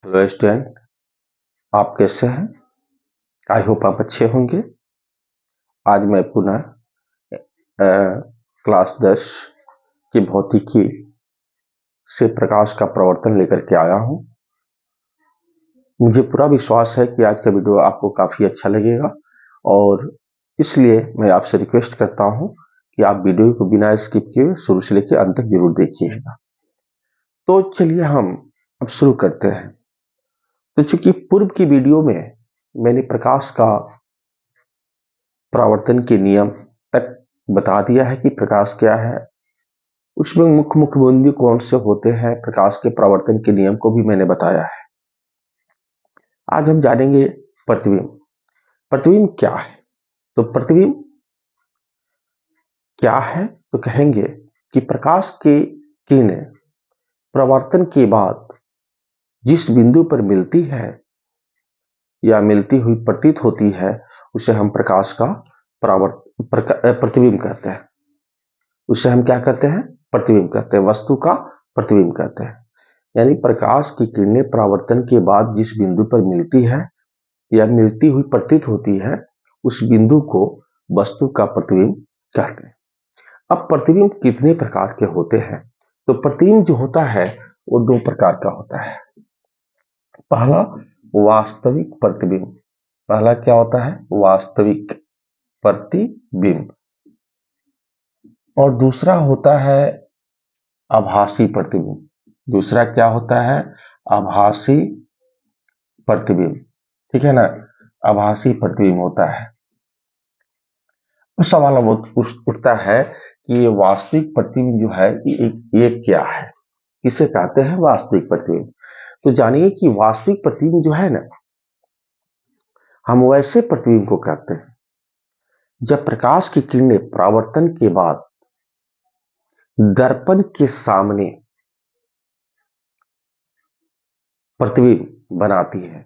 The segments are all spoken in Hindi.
हेलो स्टूडेंट, आप कैसे हैं? आई होप आप अच्छे होंगे। आज मैं पुनः क्लास 10 की भौतिकी से प्रकाश का प्रवर्तन लेकर के आया हूं। मुझे पूरा विश्वास है कि आज का वीडियो आपको काफी अच्छा लगेगा और इसलिए मैं आपसे रिक्वेस्ट करता हूं कि आप वीडियो को बिना स्किप किए शुरू से लेकर अंत तक जरूर देखिएगा। तो चलिए हम अब शुरू करते हैं। तो चूंकि पूर्व की वीडियो में मैंने प्रकाश का परावर्तन के नियम तक बता दिया है कि प्रकाश क्या है, उसमें मुख्य मुख्य बिंदु कौन से होते हैं, प्रकाश के परावर्तन के नियम को भी मैंने बताया है। आज हम जानेंगे प्रतिबिंब। प्रतिबिंब क्या है? तो प्रतिबिंब क्या है तो कहेंगे कि प्रकाश की किरणें परावर्तन के बाद जिस बिंदु पर मिलती है या मिलती हुई प्रतीत होती है उसे हम प्रकाश का प्रतिबिंब कहते हैं। उसे हम क्या कहते हैं? प्रतिबिंब कहते हैं, वस्तु का प्रतिबिंब कहते हैं। यानी प्रकाश की किरणें परावर्तन के बाद जिस बिंदु पर मिलती है या मिलती हुई प्रतीत होती है उस बिंदु को वस्तु का प्रतिबिंब कहते हैं। अब प्रतिबिंब कितने प्रकार के होते हैं? तो प्रतिबिंब जो होता है वो दो प्रकार का होता है। पहला वास्तविक प्रतिबिंब। पहला क्या होता है? वास्तविक प्रतिबिंब। और दूसरा होता है आभासी प्रतिबिंब। दूसरा क्या होता है? आभासी प्रतिबिंब। ठीक है ना? आभासी प्रतिबिंब होता है। सवाल उठता है कि ये वास्तविक प्रतिबिंब जो है ये क्या है, किसे कहते हैं वास्तविक प्रतिबिंब? तो जानिए कि वास्तविक प्रतिबिंब जो है ना, हम वैसे प्रतिबिंब को कहते हैं जब प्रकाश की किरणें परावर्तन के बाद दर्पण के सामने प्रतिबिंब बनाती है,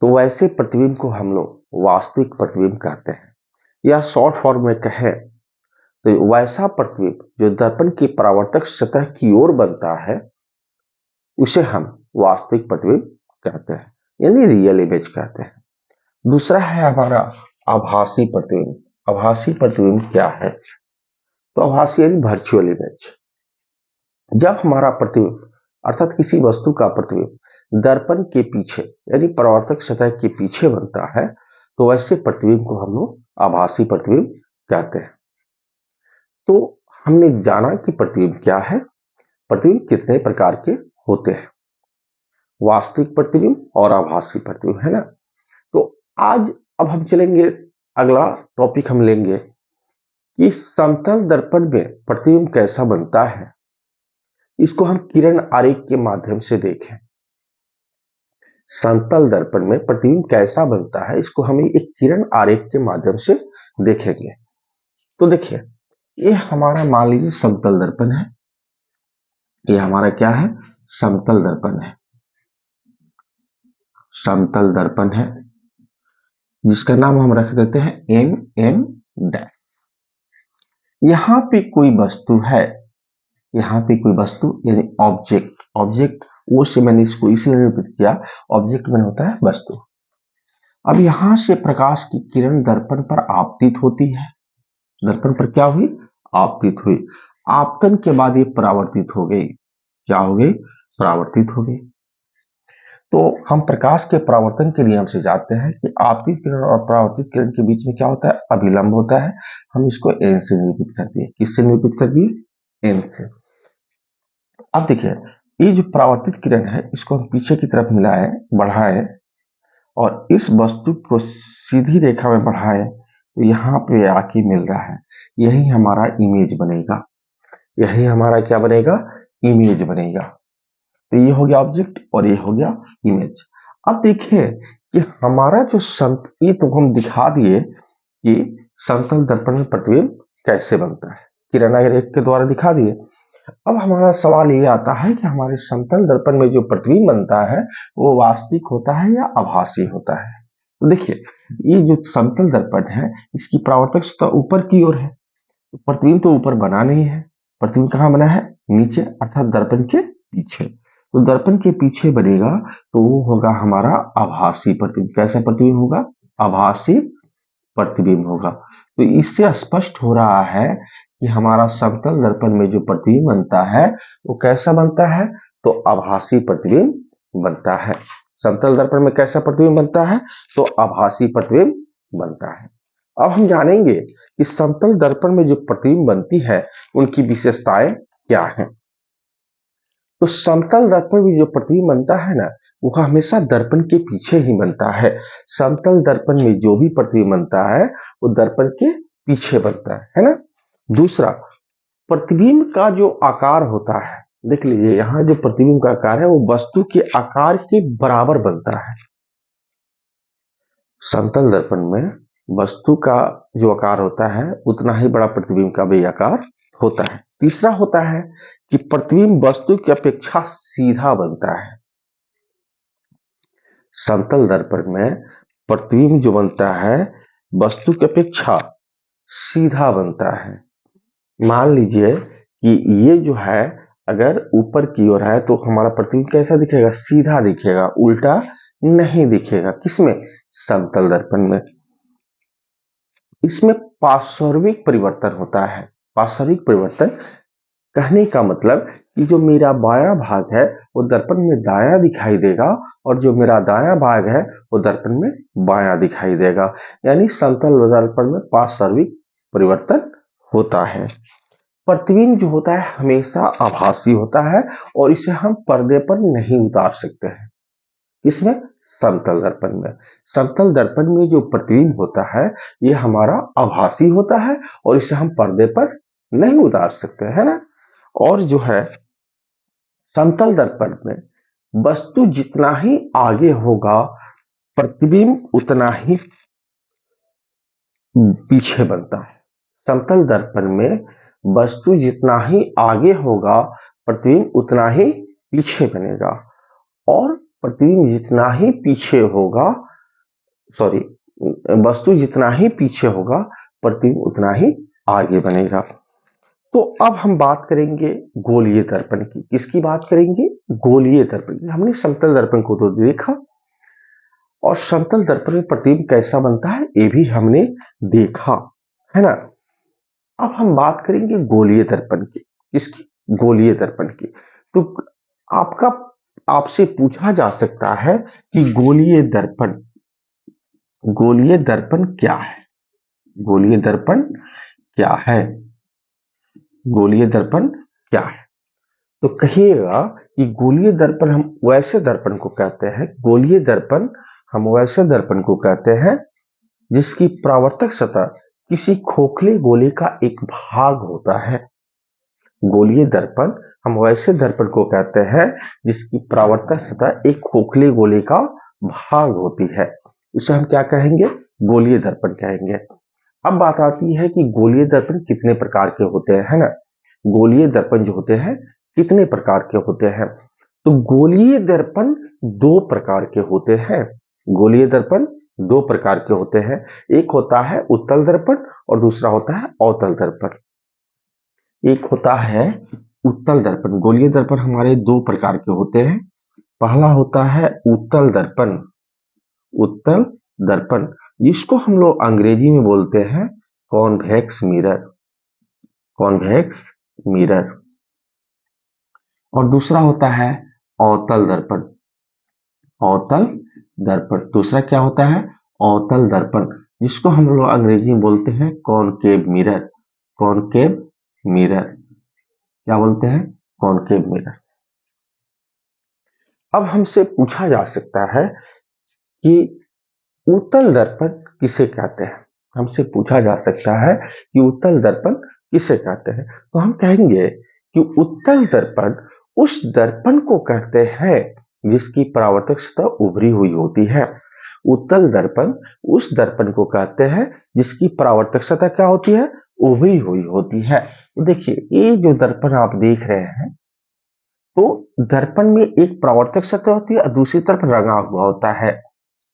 तो वैसे प्रतिबिंब को हम लोग वास्तविक प्रतिबिंब कहते हैं। या शॉर्ट फॉर्म में कहें तो वैसा प्रतिबिंब जो दर्पण की परावर्तक सतह की ओर बनता है उसे हम वास्तविक प्रतिबिंब कहते हैं, यानी रियल इमेज कहते हैं। दूसरा है हमारा आभासी प्रतिबिंब। आभासी प्रतिबिंब क्या है? तो आभासी यानी वर्चुअल इमेज। जब हमारा प्रतिबिंब अर्थात किसी वस्तु का प्रतिबिंब दर्पण के पीछे यानी परावर्तक सतह के पीछे बनता है तो वैसे प्रतिबिंब को हम लोग आभासी प्रतिबिंब कहते हैं। तो हमने जाना कि प्रतिबिंब क्या है, प्रतिबिंब कितने प्रकार के होते हैं, वास्तविक प्रतिबिंब और आभासी प्रतिबिंब, है ना? तो आज अब हम चलेंगे, अगला टॉपिक हम लेंगे कि समतल दर्पण में प्रतिबिंब कैसा बनता है। इसको हम किरण आरेख के माध्यम से देखें। समतल दर्पण में प्रतिबिंब कैसा बनता है इसको हम एक किरण आरेख के माध्यम से देखेंगे। तो देखिए, ये हमारा मान लीजिए समतल दर्पण है। ये हमारा क्या है? समतल दर्पण है। समतल दर्पण है जिसका नाम हम रख देते हैं एम डैश। यहां पे कोई वस्तु है, यहां पे कोई वस्तु यानी ऑब्जेक्ट। ऑब्जेक्ट वो से मैंने इसको इसलिए निरूपित किया, ऑब्जेक्ट में होता है वस्तु। अब यहां से प्रकाश की किरण दर्पण पर आपतित होती है। दर्पण पर क्या हुई? आपतित हुई। आपतन के बाद ये परावर्तित हो गई। क्या हो गई? परावर्तित हो गई। तो हम प्रकाश के परावर्तन के नियम से जानते हैं कि आपतित किरण और परावर्तित किरण के बीच में क्या होता है? अभिलंब होता है। हम इसको एन से निरूपित कर दिए। किससे निरूपित कर दिए? एन से। अब देखिए, ये जो परावर्तित किरण है इसको हम पीछे की तरफ मिलाएं, बढ़ाएं और इस वस्तु को सीधी रेखा में बढ़ाएं तो यहां पे आके मिल रहा है। यही हमारा इमेज बनेगा। यही हमारा क्या बनेगा? इमेज बनेगा। तो ये हो गया ऑब्जेक्ट और ये हो गया इमेज। अब देखिए कि हमारा जो ये तो हम दिखा दिए कि समतल दर्पण में प्रतिबिंब कैसे बनता है, किरण आरेख के द्वारा दिखा दिए। अब हमारा सवाल ये आता है कि हमारे समतल दर्पण में जो प्रतिबिंब बनता है वो वास्तविक होता है या आभासी होता है? तो देखिए, ये जो समतल दर्पण है इसकी परावर्तक सतह ऊपर की ओर है, तो प्रतिबिंब तो ऊपर बना नहीं है। प्रतिबिंब कहाँ बना है? नीचे, अर्थात दर्पण के पीछे। तो दर्पण के पीछे बनेगा तो वो होगा हमारा आभासी प्रतिबिंब। कैसा प्रतिबिंब होगा? आभासी प्रतिबिंब होगा। तो इससे स्पष्ट हो रहा है कि हमारा समतल दर्पण में जो प्रतिबिंब बनता है वो कैसा बनता है? तो आभासी प्रतिबिंब बनता है। समतल दर्पण में कैसा प्रतिबिंब बनता है? तो आभासी प्रतिबिंब बनता है। अब हम जानेंगे कि समतल दर्पण में जो प्रतिबिंब बनती है उनकी विशेषताएं क्या हैं। तो समतल दर्पण में जो प्रतिबिंब बनता है ना, वो हमेशा दर्पण के पीछे ही बनता है। समतल दर्पण में जो भी प्रतिबिंब बनता है वो दर्पण के पीछे बनता है ना। दूसरा, प्रतिबिंब का जो आकार होता है, देख लीजिए यहाँ जो प्रतिबिंब का आकार है वो वस्तु के आकार के बराबर बनता है। समतल दर्पण में वस्तु का जो आकार होता है उतना ही बड़ा प्रतिबिंब का भी आकार होता है। तीसरा होता है कि प्रतिबिंब वस्तु की अपेक्षा सीधा बनता है। समतल दर्पण में प्रतिबिंब जो बनता है वस्तु की अपेक्षा सीधा बनता है। मान लीजिए कि ये जो है अगर ऊपर की ओर है तो हमारा प्रतिबिंब कैसा दिखेगा? सीधा दिखेगा, उल्टा नहीं दिखेगा। किसमें? समतल दर्पण में। इसमें पार्श्विक परिवर्तन होता है। पार्श्विक परिवर्तन कहने का मतलब कि जो मेरा बायां भाग है वो दर्पण में दायां दिखाई देगा और जो मेरा दायां भाग है वो दर्पण में बायां दिखाई देगा। यानी समतल दर्पण में पार्श्विक परिवर्तन होता है। प्रतिबिंब जो होता है हमेशा आभासी होता है और इसे हम पर्दे पर नहीं उतार सकते हैं। इसमें समतल दर्पण में, समतल दर्पण में जो प्रतिबिंब होता है ये हमारा आभासी होता है और इसे हम पर्दे पर नहीं उतार सकते, है ना। और जो है समतल दर्पण में वस्तु जितना ही आगे होगा प्रतिबिंब उतना ही पीछे बनता है। समतल दर्पण में वस्तु जितना ही आगे होगा प्रतिबिंब उतना ही पीछे बनेगा और प्रतिबिंब जितना ही पीछे होगा, सॉरी, वस्तु जितना ही पीछे होगा प्रतिबिंब उतना ही आगे बनेगा। तो अब हम बात करेंगे गोलीय दर्पण की। किसकी बात करेंगे? गोलीय दर्पण की। हमने समतल दर्पण को तो देखा और समतल दर्पण में प्रतिबिंब कैसा बनता है ये भी हमने देखा, है ना। अब हम बात करेंगे गोलीय दर्पण की। किसकी? गोलीय दर्पण की। तो आपसे पूछा जा सकता है कि गोलीय दर्पण क्या है? गोलीय दर्पण क्या है? गोलीय दर्पण क्या है? तो कहिएगा कि गोलीय दर्पण हम वैसे दर्पण को कहते हैं, गोलीय दर्पण हम वैसे दर्पण को कहते हैं जिसकी परावर्तक सतह किसी खोखले गोले का एक भाग होता है। गोलीय दर्पण हम वैसे दर्पण को कहते हैं जिसकी परावर्तक सतह एक खोखले गोले का भाग होती है। इसे हम क्या कहेंगे? गोलीय दर्पण कहेंगे। अब बात आती है कि गोलीय दर्पण कितने प्रकार के होते हैं, है ना। गोलीय दर्पण जो होते हैं कितने प्रकार के होते हैं? तो गोलीय दर्पण दो प्रकार के होते हैं। गोलीय दर्पण दो प्रकार के होते हैं। एक होता है उत्तल दर्पण और दूसरा होता है अवतल दर्पण। एक होता है उत्तल दर्पण। गोलीय दर्पण हमारे दो प्रकार के होते हैं। पहला होता है उत्तल दर्पण। उत्तल दर्पण जिसको हम लोग अंग्रेजी में बोलते हैं कॉन्वेक्स मिरर। Convex mirror. और दूसरा होता है अवतल दर्पण। अवतल दर्पण दूसरा क्या होता है? अवतल दर्पण जिसको हम लोग अंग्रेजी में बोलते हैं कॉनकेव मिरर। कॉनकेव मिरर क्या बोलते हैं? Concave mirror. अब हमसे पूछा जा सकता है कि उत्तल दर्पण किसे कहते हैं? हमसे पूछा जा सकता है कि उत्तल दर्पण किसे कहते हैं? तो हम कहेंगे कि उत्तल दर्पण उस दर्पण को कहते हैं जिसकी परावर्तक सतह उभरी हुई होती है। उत्तल दर्पण उस दर्पण को कहते हैं जिसकी परावर्तक सतह क्या होती है? उभरी हुई होती है। देखिए ये जो दर्पण आप देख रहे हैं तो दर्पण में एक परावर्तक सतह होती है और दूसरी तरफ रंगा हुआ होता है।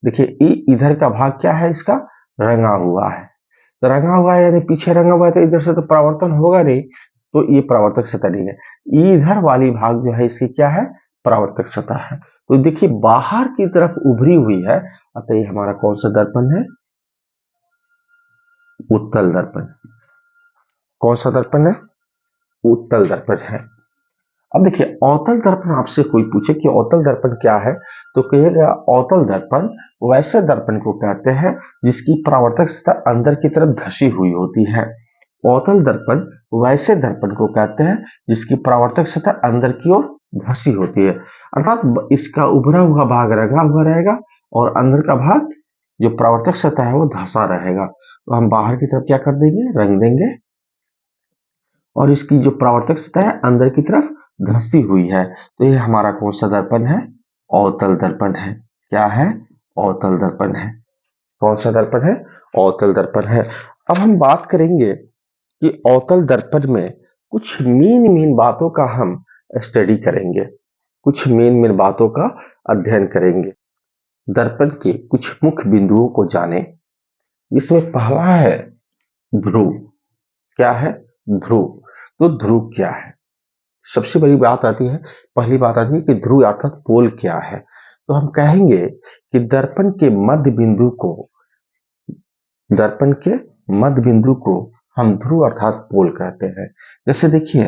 देखिए ये इधर का भाग क्या है? इसका रंगा हुआ है। तो रंगा हुआ है यानी पीछे रंगा हुआ है तो इधर से तो परावर्तन होगा नहीं, तो ये परावर्तक सतह नहीं है। इधर वाली भाग जो है इसकी क्या है? परावर्तक सतह है। तो देखिए बाहर की तरफ उभरी हुई है, अतः ये हमारा कौन सा दर्पण है? उत्तल दर्पण। कौन सा दर्पण है? उत्तल दर्पण है। अब देखिए अवतल दर्पण आपसे कोई पूछे कि अवतल दर्पण क्या है, तो कहिएगा अवतल दर्पण वैसे दर्पण को कहते हैं जिसकी परावर्तक सतह अंदर की तरफ धसी हुई होती है। अवतल दर्पण वैसे दर्पण को कहते हैं जिसकी परावर्तक सतह अंदर की ओर धसी होती है, अर्थात इसका उभरा हुआ भाग रंगा हुआ रहेगा और अंदर का भाग जो परावर्तक सतह है वो धसा रहेगा। तो हम बाहर की तरफ क्या कर देंगे? रंग देंगे, और इसकी जो परावर्तक सतह है अंदर की तरफ धंसी हुई है। तो ये हमारा कौन सा दर्पण है? अवतल दर्पण है। क्या है? अवतल दर्पण है। कौन सा दर्पण है? अवतल दर्पण है। अब हम बात करेंगे कि अवतल दर्पण में कुछ मेन बातों का हम स्टडी करेंगे, कुछ मेन बातों का अध्ययन करेंगे। दर्पण के कुछ मुख्य बिंदुओं को जाने, जिसमें पहला है ध्रुव। क्या है? ध्रुव। तो ध्रुव क्या है? सबसे बड़ी बात आती है, पहली बात आती है कि ध्रुव अर्थात पोल क्या है। तो हम कहेंगे कि दर्पण के मध्य बिंदु को हम ध्रुव अर्थात पोल कहते हैं। जैसे देखिए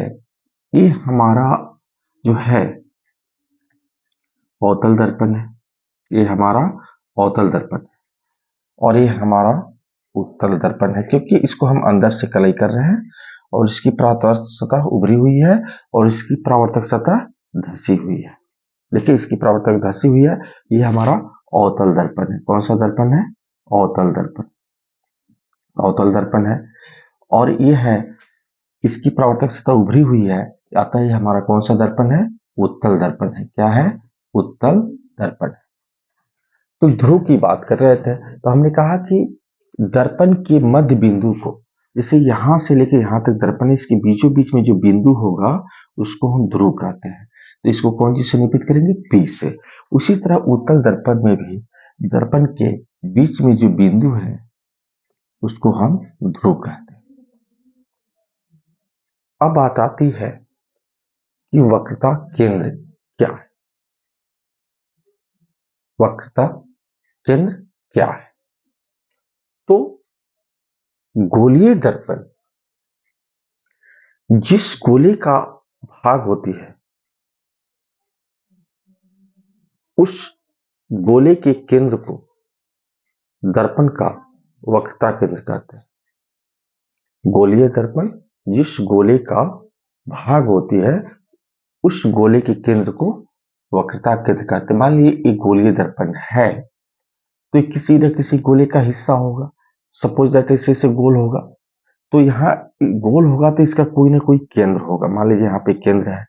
ये हमारा जो है अवतल दर्पण है, ये हमारा अवतल दर्पण है, और ये हमारा उत्तल दर्पण है, क्योंकि इसको हम अंदर से कलई कर रहे हैं और इसकी परावर्तक सतह उभरी हुई है और इसकी परावर्तक सतह धसी हुई है। देखिए इसकी परावर्तक धसी हुई है, ये हमारा अवतल दर्पण है। कौन सा दर्पण है? अवतल दर्पण। अवतल दर्पण है, और ये है इसकी परावर्तक सतह उभरी हुई है, अतः ये हमारा कौन सा दर्पण है? उत्तल दर्पण है। क्या है? उत्तल दर्पण है। तो ध्रुव की बात कर रहे थे, तो हमने कहा कि दर्पण के मध्य बिंदु को, जैसे यहां से लेकर यहां तक दर्पण है, इसके बीचों बीच में जो बिंदु होगा उसको हम ध्रुव कहते हैं। तो इसको कौन सी से निरूपित करेंगे? P से। उसी तरह उत्तल दर्पण में भी दर्पण के बीच में जो बिंदु है उसको हम ध्रुव कहते हैं। अब बात आती है कि वक्रता केंद्र क्या है? वक्रता केंद्र क्या है? तो गोलीय दर्पण जिस गोले का भाग होती है उस गोले के केंद्र को दर्पण का वक्रता केंद्र कहते हैं। गोलीय दर्पण जिस गोले का भाग होती है उस गोले के केंद्र को वक्रता केंद्र कहते हैं। मान लीजिए एक गोलीय दर्पण है, तो किसी न किसी गोले का हिस्सा होगा। सपोज दैट ऐसे गोल होगा, तो यहाँ गोल होगा तो इसका कोई ना कोई केंद्र होगा। मान लीजिए यहाँ पे केंद्र है,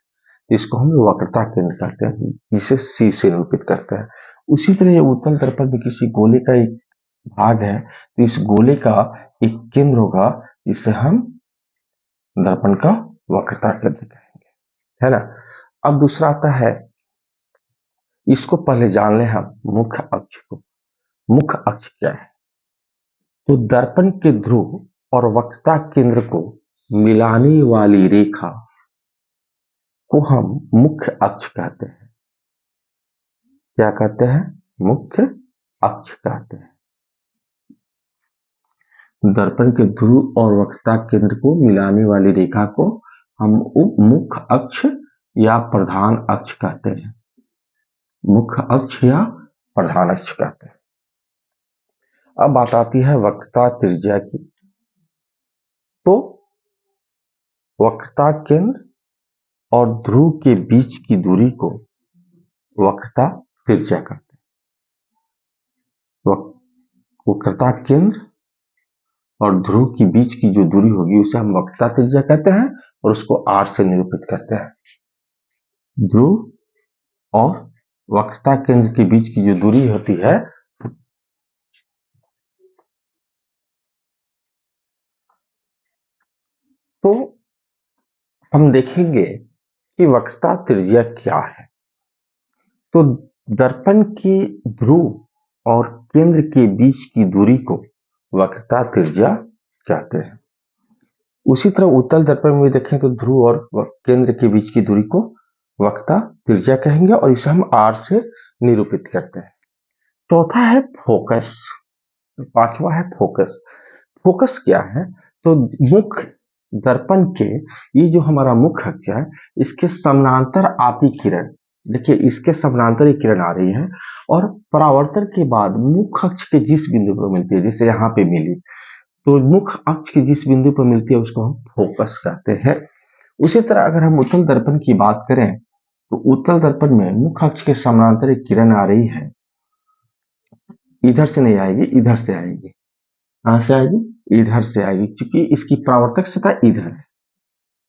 इसको हम वक्रता केंद्र कहते हैं, जिसे C से निरूपित करते हैं। उसी तरह ये उत्तल दर्पण में किसी गोले का एक भाग है, तो इस गोले का एक केंद्र होगा, जिसे हम दर्पण का वक्रता केंद्र कहेंगे, है ना। अब दूसरा आता है, इसको पहले जान ले हम मुख्य अक्ष को। मुख्य अक्ष क्या है? तो दर्पण के ध्रुव और वक्रता केंद्र को मिलाने वाली रेखा को हम मुख्य अक्ष कहते हैं। क्या कहते हैं? मुख्य अक्ष कहते हैं। दर्पण के ध्रुव और वक्रता केंद्र को मिलाने वाली रेखा को हम मुख्य अक्ष या प्रधान अक्ष कहते हैं। मुख्य अक्ष या प्रधान अक्ष कहते हैं। अब बात आती है वक्रता त्रिज्या की। तो वक्रता केंद्र और ध्रुव के बीच की दूरी को वक्रता त्रिज्या कहते हैं। वक्रता केंद्र और ध्रुव के बीच की जो दूरी होगी उसे हम वक्रता त्रिज्या कहते हैं और उसको R से निरूपित करते हैं। ध्रुव और वक्रता केंद्र के बीच की जो दूरी होती है तो हम देखेंगे कि वक्रता त्रिज्या क्या है। तो दर्पण के ध्रुव और केंद्र के बीच की दूरी को वक्रता त्रिज्या कहते हैं। उसी तरह उत्तल दर्पण में देखें तो ध्रुव और केंद्र के बीच की दूरी को वक्रता त्रिज्या कहेंगे और इसे हम r से निरूपित करते हैं। चौथा है फोकस, पांचवा है फोकस। फोकस क्या है? तो मुख दर्पण के, ये जो हमारा मुख अक्ष है, इसके समानांतर आती किरण, देखिए इसके समानांतर एक किरण आ रही है और परावर्तन के बाद मुख अक्ष के जिस बिंदु पर मिलती है, जैसे यहाँ पे मिली, तो मुख अक्ष के जिस बिंदु पर मिलती है उसको हम फोकस कहते हैं। उसी तरह अगर हम उत्तल दर्पण की बात करें तो उत्तल दर्पण में मुख अक्ष के समानांतर एक किरण आ रही है, इधर से नहीं आएगी, इधर से आएगी। कहां से आएगी? इधर से आएगी, क्योंकि इसकी परावर्तक सतह इधर है,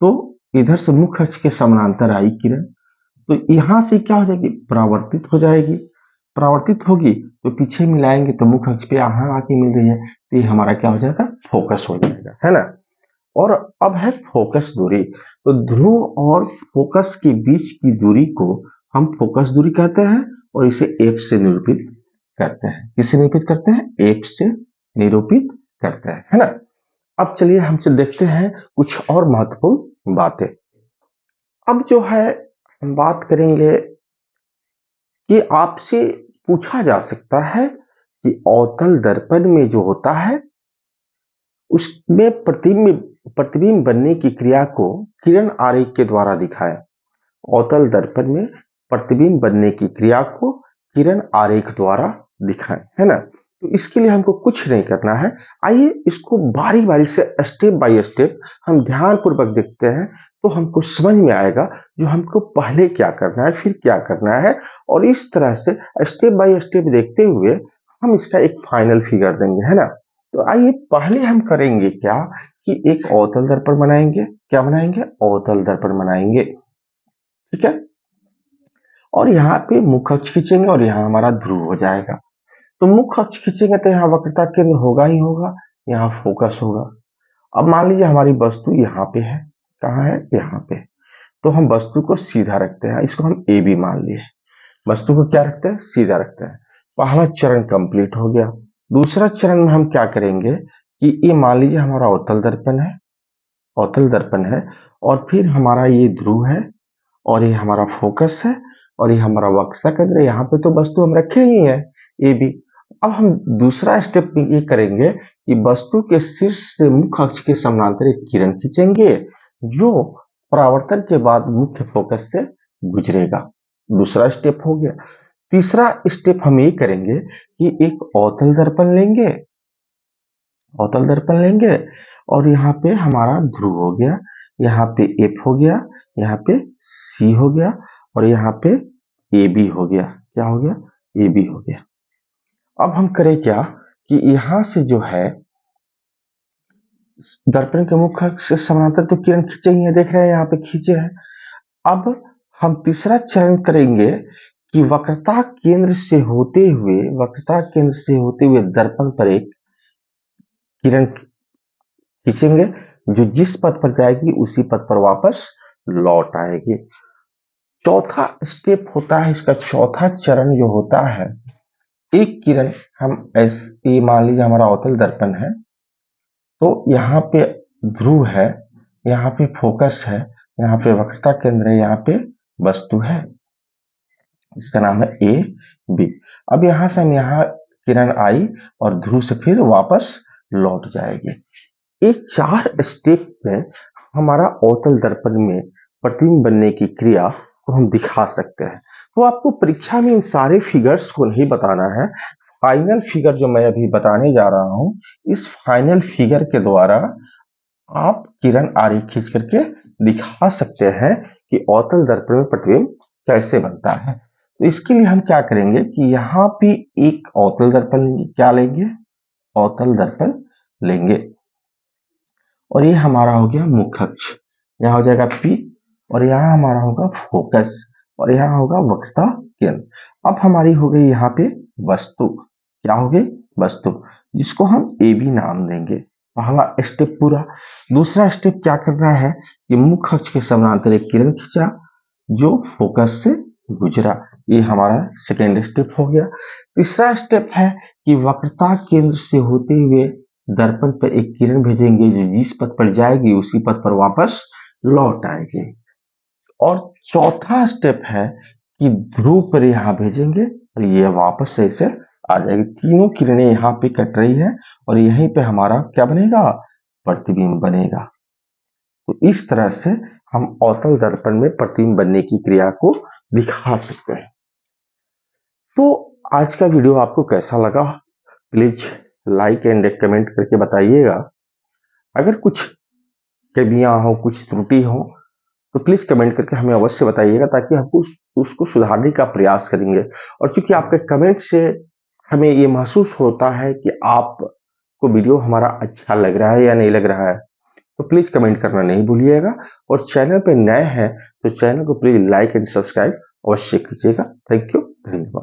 तो इधर से मुख्य अक्ष के समानांतर आई किरण, तो यहां से क्या हो जाएगी? परावर्तित हो जाएगी। परावर्तित होगी तो पीछे मिलाएंगे तो मुख्य अक्ष पे यहां आके मिल रही है, तो ये हमारा क्या हो जाएगा? फोकस हो जाएगा, है ना। और अब है फोकस दूरी। तो ध्रुव और फोकस के बीच की दूरी को हम फोकस दूरी कहते हैं और इसे एफ से निरूपित करते हैं। किससे निरूपित करते हैं? एफ से निरूपित करते हैं, है ना। अब चलिए हमसे देखते हैं कुछ और महत्वपूर्ण बातें। अब जो है हम बात करेंगे कि आपसे पूछा जा सकता है कि अवतल दर्पण में जो होता है उसमें प्रतिबिंब बनने की क्रिया को किरण आरेख के द्वारा दिखाएं। अवतल दर्पण में प्रतिबिंब बनने की क्रिया को किरण आरेख द्वारा दिखाएं, है ना। तो इसके लिए हमको कुछ नहीं करना है, आइए इसको बारी बारी से स्टेप बाय स्टेप हम ध्यान पूर्वक देखते हैं, तो हमको समझ में आएगा जो हमको पहले क्या करना है, फिर क्या करना है, और इस तरह से स्टेप बाय स्टेप देखते हुए हम इसका एक फाइनल फिगर देंगे, है ना। तो आइए पहले हम करेंगे क्या कि एक अवतल दर्पण बनाएंगे। क्या बनाएंगे? अवतल दर्पण बनाएंगे, ठीक है। और यहाँ पे मुख्य अक्ष खींचेंगे और यहाँ हमारा ध्रुव हो जाएगा। तो मुख्य अक्ष खींचेंगे तो यहाँ वक्रता केंद्र होगा ही होगा, यहाँ फोकस होगा। अब मान लीजिए हमारी वस्तु यहाँ पे है, कहाँ है? यहाँ पे। तो हम वस्तु को सीधा रखते हैं, इसको हम ए बी मान लिए। वस्तु को क्या रखते हैं? सीधा रखते हैं। पहला चरण कंप्लीट हो गया। दूसरा चरण में हम क्या करेंगे कि ये मान लीजिए हमारा अवतल दर्पण है, अवतल दर्पण है, और फिर हमारा ये ध्रुव है, और ये हमारा फोकस है, और ये हमारा वक्रता केंद्र है। यहाँ पे तो वस्तु हम रखे ही है ए बी। अब हम दूसरा स्टेप में ये करेंगे कि वस्तु के शीर्ष से मुख्य अक्ष के समानांतर एक किरण खींचेंगे जो परावर्तन के बाद मुख्य फोकस से गुजरेगा। दूसरा स्टेप हो गया। तीसरा स्टेप हम ये करेंगे कि एक अवतल दर्पण लेंगे, अवतल दर्पण लेंगे, और यहाँ पे हमारा ध्रुव हो गया, यहाँ पे एफ हो गया, यहाँ पे सी हो गया, और यहाँ पे ए बी हो गया। क्या हो गया? ए बी हो गया। अब हम करें क्या कि यहां से जो है दर्पण के मुख्य अक्ष से समानांतर तो किरण खींचे ही है, देख रहे हैं यहाँ पे खींचे हैं। अब हम तीसरा चरण करेंगे कि वक्रता केंद्र से होते हुए, वक्रता केंद्र से होते हुए दर्पण पर एक किरण खींचेंगे जो जिस पथ पर जाएगी उसी पथ पर वापस लौट आएगी। चौथा स्टेप होता है इसका, चौथा चरण जो होता है, एक किरण हम ऐसे मान लीजिए हमारा अवतल दर्पण है, तो यहाँ पे ध्रुव है, यहाँ पे फोकस है, यहाँ पे वक्रता केंद्र है, यहाँ पे वस्तु है, इसका नाम है ए बी। अब यहां से हम यहाँ किरण आई और ध्रुव से फिर वापस लौट जाएगी। ये चार स्टेप में हमारा अवतल दर्पण में प्रतिबिंब बनने की क्रिया को हम दिखा सकते हैं। तो आपको परीक्षा में इन सारे फिगर्स को नहीं बताना है, फाइनल फिगर जो मैं अभी बताने जा रहा हूं, इस फाइनल फिगर के द्वारा आप किरण आरेख खींच करके दिखा सकते हैं कि अवतल दर्पण में प्रतिबिंब कैसे बनता है। तो इसके लिए हम क्या करेंगे कि यहाँ पे एक अवतल दर्पण लेंगे। क्या लेंगे? अवतल दर्पण लेंगे, और ये हमारा हो गया मुख्य अक्ष, यहाँ हो जाएगा P, और यहाँ हमारा होगा फोकस, और यहाँ होगा वक्रता केंद्र। अब हमारी हो गई यहाँ पे वस्तु। क्या हो गई? वस्तु, जिसको हम ए बी नाम देंगे। पहला स्टेप पूरा। दूसरा स्टेप क्या करना है कि मुख्य अक्ष के समानांतर एक किरण खींचा जो फोकस से गुजरा, ये हमारा सेकेंड स्टेप हो गया। तीसरा स्टेप है कि वक्रता केंद्र से होते हुए दर्पण पर एक किरण भेजेंगे जो जिस पथ पर जाएगी उसी पथ पर वापस लौट आएगी। और चौथा स्टेप है कि ध्रुव पर यहां भेजेंगे और ये वापस से इसे आ जाएगी। तीनों किरणें यहाँ पे कट रही है और यहीं पे हमारा क्या बनेगा, प्रतिबिंब बनेगा। तो इस तरह से हम अवतल दर्पण में प्रतिबिंब बनने की क्रिया को दिखा सकते हैं। तो आज का वीडियो आपको कैसा लगा, प्लीज लाइक एंड कमेंट करके बताइएगा। अगर कुछ कमियां हो, कुछ त्रुटि हो, तो प्लीज कमेंट करके हमें अवश्य बताइएगा, ताकि हम उसको सुधारने का प्रयास करेंगे। और चूंकि आपके कमेंट से हमें ये महसूस होता है कि आपको वीडियो हमारा अच्छा लग रहा है या नहीं लग रहा है, तो प्लीज कमेंट करना नहीं भूलिएगा। और चैनल पे नए हैं तो चैनल को प्लीज लाइक एंड सब्सक्राइब अवश्य कीजिएगा। थैंक यू, धन्यवाद।